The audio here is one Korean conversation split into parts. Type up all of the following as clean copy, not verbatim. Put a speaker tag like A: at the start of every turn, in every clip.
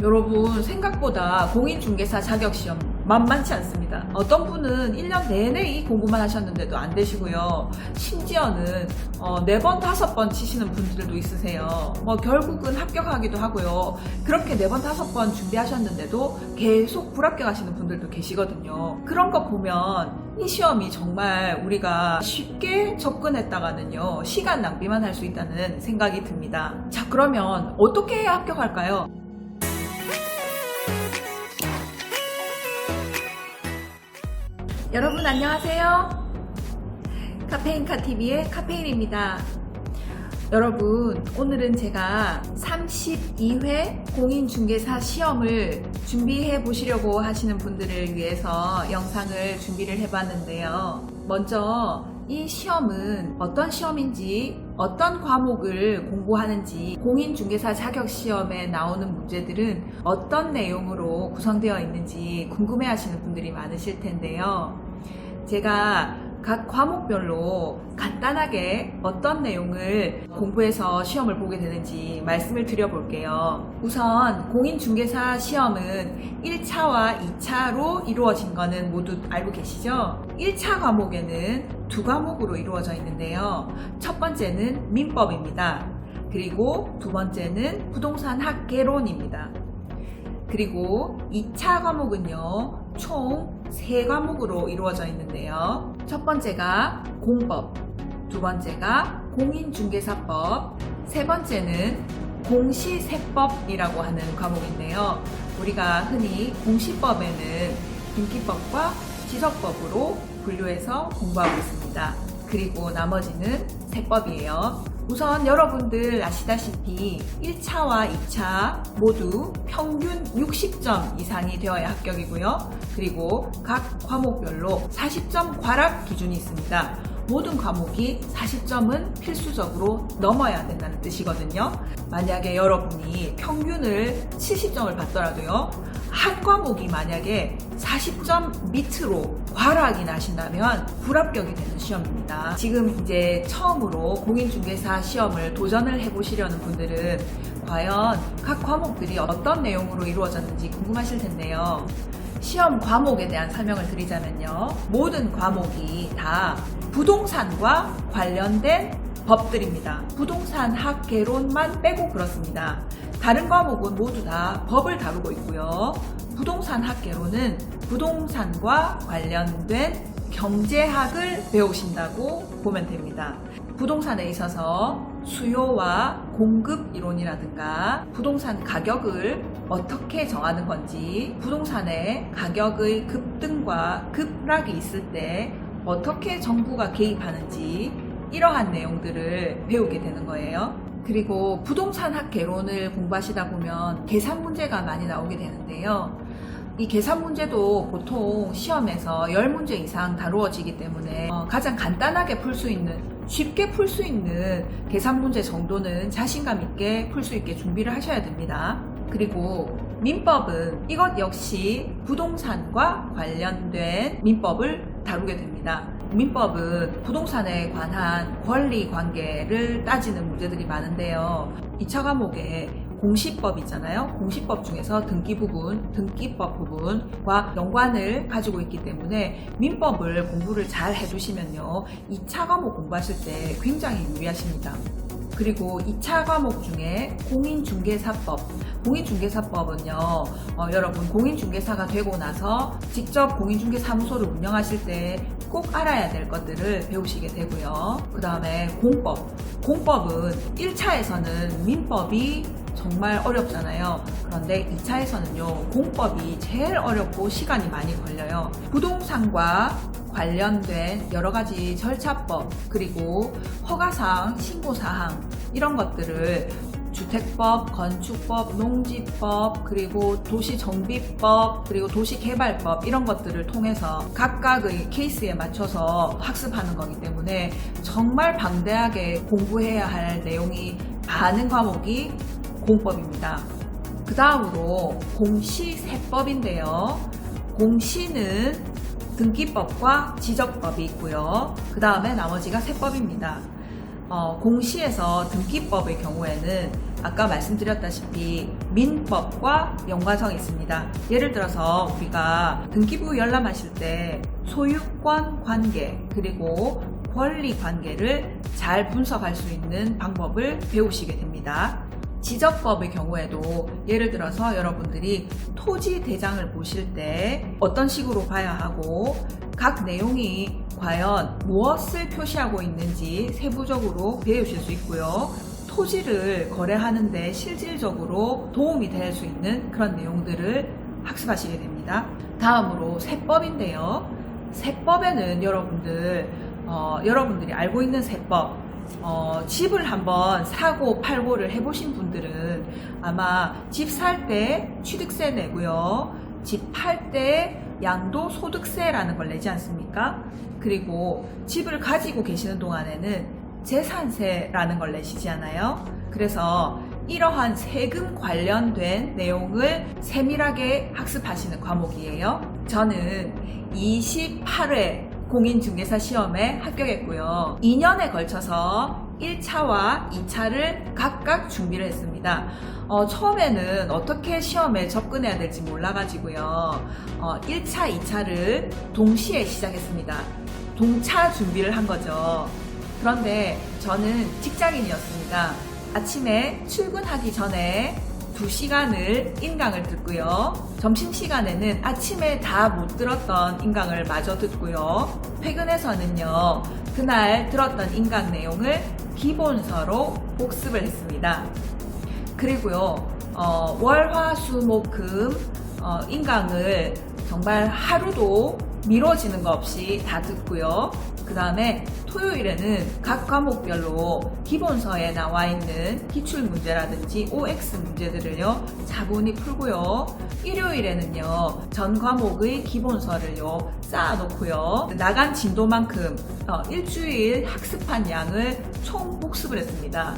A: 여러분, 생각보다 공인중개사 자격시험 만만치 않습니다. 어떤 분은 1년 내내 이 공부만 하셨는데도 안 되시고요. 심지어는 4번, 5번 치시는 분들도 있으세요. 결국은 합격하기도 하고요. 그렇게 4번, 5번 준비하셨는데도 계속 불합격하시는 분들도 계시거든요. 그런 거 보면 이 시험이 정말 우리가 쉽게 접근했다가는요, 시간 낭비만 할 수 있다는 생각이 듭니다. 자, 그러면 어떻게 해야 합격할까요? 여러분 안녕하세요. 카페인카TV의 카페인입니다. 여러분, 오늘은 제가 32회 공인중개사 시험을 준비해 보시려고 하시는 분들을 위해서 영상을 준비를 해봤는데요. 먼저 이 시험은 어떤 시험인지, 어떤 과목을 공부하는지, 공인중개사 자격시험에 나오는 문제들은 어떤 내용으로 구성되어 있는지 궁금해하시는 분들이 많으실 텐데요. 제가 각 과목별로 간단하게 어떤 내용을 공부해서 시험을 보게 되는지 말씀을 드려볼게요. 우선 공인중개사 시험은 1차와 2차로 이루어진 거는 모두 알고 계시죠? 1차 과목에는 두 과목으로 이루어져 있는데요. 첫 번째는 민법입니다. 그리고 두 번째는 부동산학개론입니다. 그리고 2차 과목은요, 총 3과목으로 이루어져 있는데요. 첫 번째가 공법, 두 번째가 공인중개사법, 세 번째는 공시세법이라고 하는 과목인데요. 우리가 흔히 공시법에는 등기법과 지적법으로 분류해서 공부하고 있습니다. 그리고 나머지는 세법이에요. 우선 여러분들 아시다시피 1차와 2차 모두 평균 60점 이상이 되어야 합격이고요. 그리고 각 과목별로 40점 과락 기준이 있습니다. 모든 과목이 40점은 필수적으로 넘어야 된다는 뜻이거든요. 만약에 여러분이 평균을 70점을 받더라도요, 한 과목이 만약에 40점 밑으로 과락이 나신다면 불합격이 되는 시험입니다. 지금 이제 처음으로 공인중개사 시험을 도전을 해보시려는 분들은 과연 각 과목들이 어떤 내용으로 이루어졌는지 궁금하실 텐데요. 시험 과목에 대한 설명을 드리자면요, 모든 과목이 다 부동산과 관련된 법들입니다. 부동산학 개론만 빼고 그렇습니다. 다른 과목은 모두 다 법을 다루고 있고요. 부동산학 개론은 부동산과 관련된 경제학을 배우신다고 보면 됩니다. 부동산에 있어서 수요와 공급 이론이라든가 부동산 가격을 어떻게 정하는 건지, 부동산의 가격의 급등과 급락이 있을 때 어떻게 정부가 개입하는지, 이러한 내용들을 배우게 되는 거예요. 그리고 부동산학 개론을 공부하시다 보면 계산 문제가 많이 나오게 되는데요. 이 계산 문제도 보통 시험에서 10문제 이상 다루어지기 때문에 가장 간단하게 풀 수 있는, 쉽게 풀 수 있는 계산 문제 정도는 자신감 있게 풀 수 있게 준비를 하셔야 됩니다. 그리고 민법은 이것 역시 부동산과 관련된 민법을 다루게 됩니다. 민법은 부동산에 관한 권리 관계를 따지는 문제들이 많은데요. 2차 과목에 공시법 있잖아요. 공시법 중에서 등기 부분, 등기법 부분과 연관을 가지고 있기 때문에 민법을 공부를 잘 해두시면요, 2차 과목 공부하실 때 굉장히 유리하십니다. 그리고 2차 과목 중에 공인중개사법. 공인중개사법은요, 여러분 공인중개사가 되고 나서 직접 공인중개사무소를 운영하실 때 꼭 알아야 될 것들을 배우시게 되고요. 그 다음에 공법. 공법은 1차에서는 민법이 정말 어렵잖아요. 그런데 2차에서는요, 공법이 제일 어렵고 시간이 많이 걸려요. 부동산과 관련된 여러 가지 절차법, 그리고 허가사항, 신고사항, 이런 것들을 주택법, 건축법, 농지법, 그리고 도시정비법, 그리고 도시개발법, 이런 것들을 통해서 각각의 케이스에 맞춰서 학습하는 거기 때문에 정말 방대하게 공부해야 할 내용이 많은 과목이 공법입니다. 그 다음으로 공시세법인데요. 공시는 등기법과 지적법이 있고요. 그 다음에 나머지가 세법입니다. 공시에서 등기법의 경우에는 아까 말씀드렸다시피 민법과 연관성이 있습니다. 예를 들어서 우리가 등기부 열람하실 때 소유권 관계 그리고 권리 관계를 잘 분석할 수 있는 방법을 배우시게 됩니다. 지적법의 경우에도 예를 들어서 여러분들이 토지 대장을 보실 때 어떤 식으로 봐야 하고 각 내용이 과연 무엇을 표시하고 있는지 세부적으로 배우실 수 있고요. 토지를 거래하는데 실질적으로 도움이 될 수 있는 그런 내용들을 학습하시게 됩니다. 다음으로 세법인데요. 세법에는 여러분들이 알고 있는 세법, 집을 한번 사고 팔고를 해보신 분들은 아마 집 살 때 취득세 내고요. 집 팔 때 양도소득세라는 걸 내지 않습니까? 그리고 집을 가지고 계시는 동안에는 재산세라는 걸 내시지 않아요? 그래서 이러한 세금 관련된 내용을 세밀하게 학습하시는 과목이에요. 저는 28회 공인중개사 시험에 합격했고요. 2년에 걸쳐서 1차와 2차를 각각 준비를 했습니다. 처음에는 어떻게 시험에 접근해야 될지 몰라가지고요. 1차, 2차를 동시에 시작했습니다. 동차 준비를 한 거죠. 그런데 저는 직장인이었습니다. 아침에 출근하기 전에 2시간을 인강을 듣고요. 점심시간에는 아침에 다 못 들었던 인강을 마저 듣고요. 퇴근해서는요, 그날 들었던 인강 내용을 기본서로 복습을 했습니다. 그리고요, 월, 화, 수, 목, 금 인강을 정말 하루도 미뤄지는 거 없이 다 듣고요. 그 다음에 토요일에는 각 과목별로 기본서에 나와 있는 기출문제라든지 OX 문제들을요 차분히 풀고요. 일요일에는요 전 과목의 기본서를요 쌓아놓고요. 나간 진도만큼 일주일 학습한 양을 총 복습을 했습니다.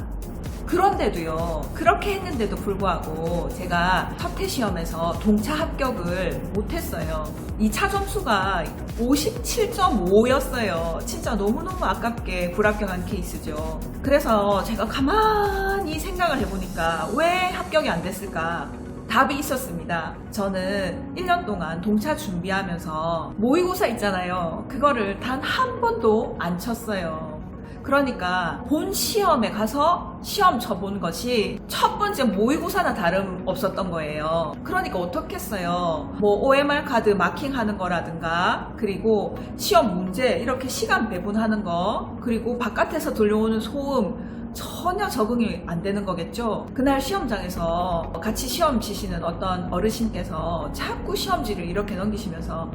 A: 그런데도요, 그렇게 했는데도 불구하고 제가 첫해 시험에서 동차 합격을 못했어요. 2차 점수가 57.5였어요. 진짜 너무너무 아깝게 불합격한 케이스죠. 그래서 제가 가만히 생각을 해보니까 왜 합격이 안 됐을까? 답이 있었습니다. 저는 1년 동안 동차 준비하면서 모의고사 있잖아요. 그거를 단 한 번도 안 쳤어요. 그러니까 본 시험에 가서 시험 쳐본 것이 첫 번째 모의고사나 다름없었던 거예요. 그러니까 어떻겠어요. 뭐 OMR 카드 마킹하는 거라든가 그리고 시험 문제 이렇게 시간 배분하는 거 그리고 바깥에서 들려오는 소음 전혀 적응이 안 되는 거겠죠. 그날 시험장에서 같이 시험 치시는 어떤 어르신께서 자꾸 시험지를 이렇게 넘기시면서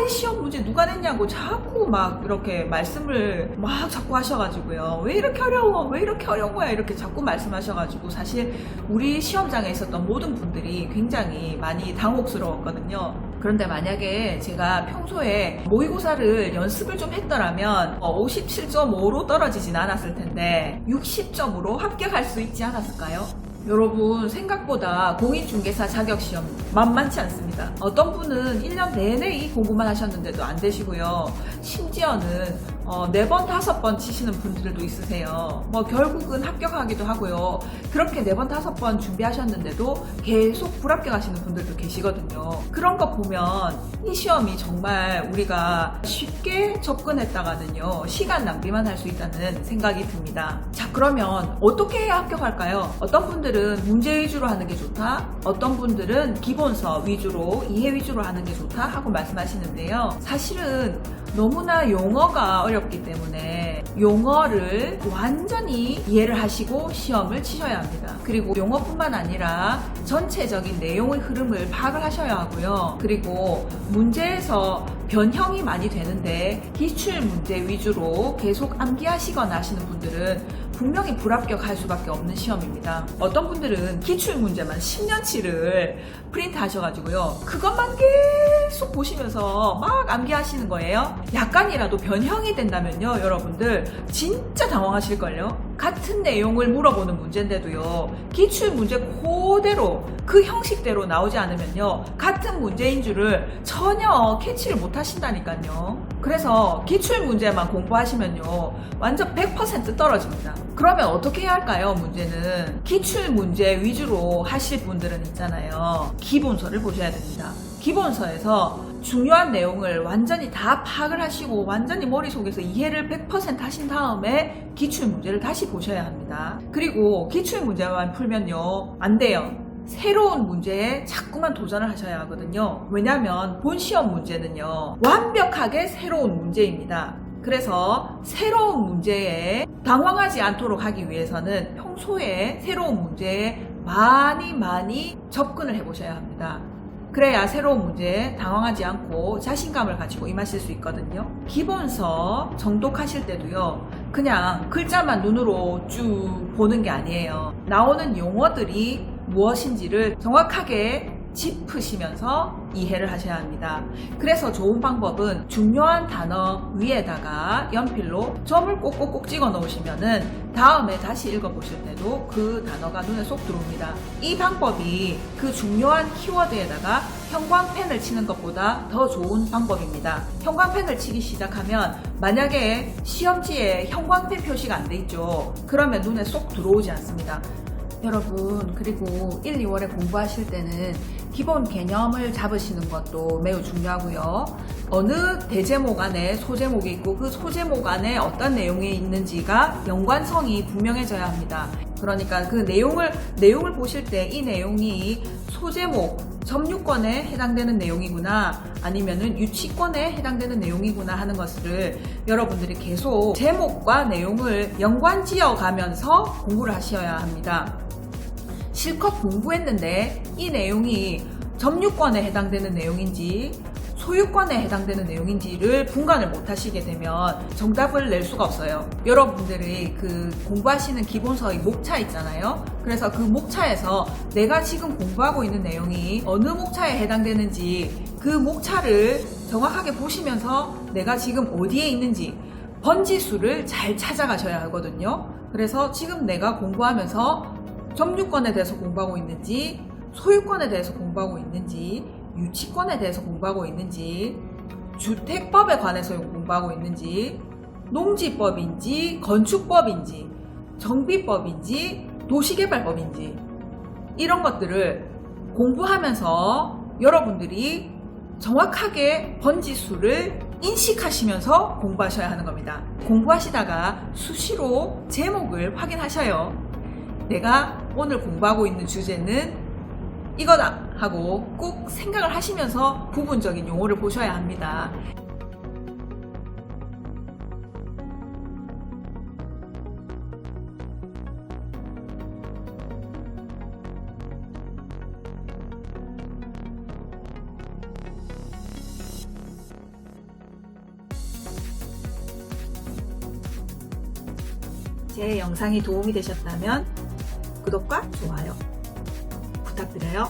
A: 이 시험 문제 누가 냈냐고 자꾸 막 이렇게 말씀을 막 자꾸 하셔가지고요. 왜 이렇게 어려워? 왜 이렇게 어려운 거야? 이렇게 자꾸 말씀하셔가지고 사실 우리 시험장에 있었던 모든 분들이 굉장히 많이 당혹스러웠거든요. 그런데 만약에 제가 평소에 모의고사를 연습을 좀 했더라면 57.5로 떨어지진 않았을 텐데 60점으로 합격할 수 있지 않았을까요? 여러분 생각보다 공인중개사 자격시험 만만치 않습니다. 어떤 분은 1년 내내 이 공부만 하셨는데도 안 되시고요. 심지어는 4번, 5번 치시는 분들도 있으세요. 결국은 합격하기도 하고요. 그렇게 4번, 5번 준비하셨는데도 계속 불합격하시는 분들도 계시거든요. 그런 거 보면 이 시험이 정말 우리가 쉽게 접근했다가는요. 시간 낭비만 할 수 있다는 생각이 듭니다. 자, 그러면 어떻게 해야 합격할까요? 어떤 분들은 문제 위주로 하는 게 좋다. 어떤 분들은 기본서 위주로, 이해 위주로 하는 게 좋다 하고 말씀하시는데요. 사실은 너무나 용어가 어렵기 때문에 용어를 완전히 이해를 하시고 시험을 치셔야 합니다. 그리고 용어뿐만 아니라 전체적인 내용의 흐름을 파악을 하셔야 하고요. 그리고 문제에서 변형이 많이 되는데 기출 문제 위주로 계속 암기하시거나 하시는 분들은 분명히 불합격할 수밖에 없는 시험입니다. 어떤 분들은 기출문제만 10년치를 프린트 하셔가지고요. 그것만 계속 보시면서 막 암기하시는 거예요. 약간이라도 변형이 된다면요. 여러분들 진짜 당황하실걸요. 같은 내용을 물어보는 문제인데도요, 기출문제 그대로 그 형식대로 나오지 않으면요, 같은 문제인 줄을 전혀 캐치를 못 하신다니까요. 그래서 기출문제만 공부하시면요, 완전 100% 떨어집니다. 그러면 어떻게 해야 할까요? 문제는 기출문제 위주로 하실 분들은 있잖아요, 기본서를 보셔야 됩니다. 기본서에서 중요한 내용을 완전히 다 파악을 하시고 완전히 머릿속에서 이해를 100% 하신 다음에 기출문제를 다시 보셔야 합니다. 그리고 기출문제만 풀면요, 안 돼요. 새로운 문제에 자꾸만 도전을 하셔야 하거든요. 왜냐하면 본 시험 문제는요, 완벽하게 새로운 문제입니다. 그래서 새로운 문제에 당황하지 않도록 하기 위해서는 평소에 새로운 문제에 많이 접근을 해보셔야 합니다. 그래야 새로운 문제에 당황하지 않고 자신감을 가지고 임하실 수 있거든요. 기본서 정독하실 때도요, 그냥 글자만 눈으로 쭉 보는 게 아니에요. 나오는 용어들이 무엇인지를 정확하게 짚으시면서 이해를 하셔야 합니다. 그래서 좋은 방법은 중요한 단어 위에다가 연필로 점을 꼭꼭꼭 찍어 놓으시면은 다음에 다시 읽어보실 때도 그 단어가 눈에 쏙 들어옵니다. 이 방법이 그 중요한 키워드에다가 형광펜을 치는 것보다 더 좋은 방법입니다. 형광펜을 치기 시작하면 만약에 시험지에 형광펜 표시가 안 돼 있죠, 그러면 눈에 쏙 들어오지 않습니다. 여러분, 그리고 1, 2월에 공부하실 때는 기본 개념을 잡으시는 것도 매우 중요하고요. 어느 대제목 안에 소제목이 있고 그 소제목 안에 어떤 내용이 있는지가 연관성이 분명해져야 합니다. 그러니까 그 내용을 보실 때 이 내용이 소제목, 점유권에 해당되는 내용이구나, 아니면은 유치권에 해당되는 내용이구나 하는 것을 여러분들이 계속 제목과 내용을 연관지어 가면서 공부를 하셔야 합니다. 실컷 공부했는데 이 내용이 점유권에 해당되는 내용인지 소유권에 해당되는 내용인지를 분간을 못 하시게 되면 정답을 낼 수가 없어요. 여러분들이 그 공부하시는 기본서의 목차 있잖아요. 그래서 그 목차에서 내가 지금 공부하고 있는 내용이 어느 목차에 해당되는지 그 목차를 정확하게 보시면서 내가 지금 어디에 있는지 번지수를 잘 찾아가셔야 하거든요. 그래서 지금 내가 공부하면서 점유권에 대해서 공부하고 있는지, 소유권에 대해서 공부하고 있는지, 유치권에 대해서 공부하고 있는지, 주택법에 관해서 공부하고 있는지, 농지법인지, 건축법인지, 정비법인지, 도시개발법인지, 이런 것들을 공부하면서 여러분들이 정확하게 번지수를 인식하시면서 공부하셔야 하는 겁니다. 공부하시다가 수시로 제목을 확인하셔요. 내가 오늘 공부하고 있는 주제는 이거다 하고 꼭 생각을 하시면서 부분적인 용어를 보셔야 합니다. 제 영상이 도움이 되셨다면 구독과 좋아요 부탁드려요.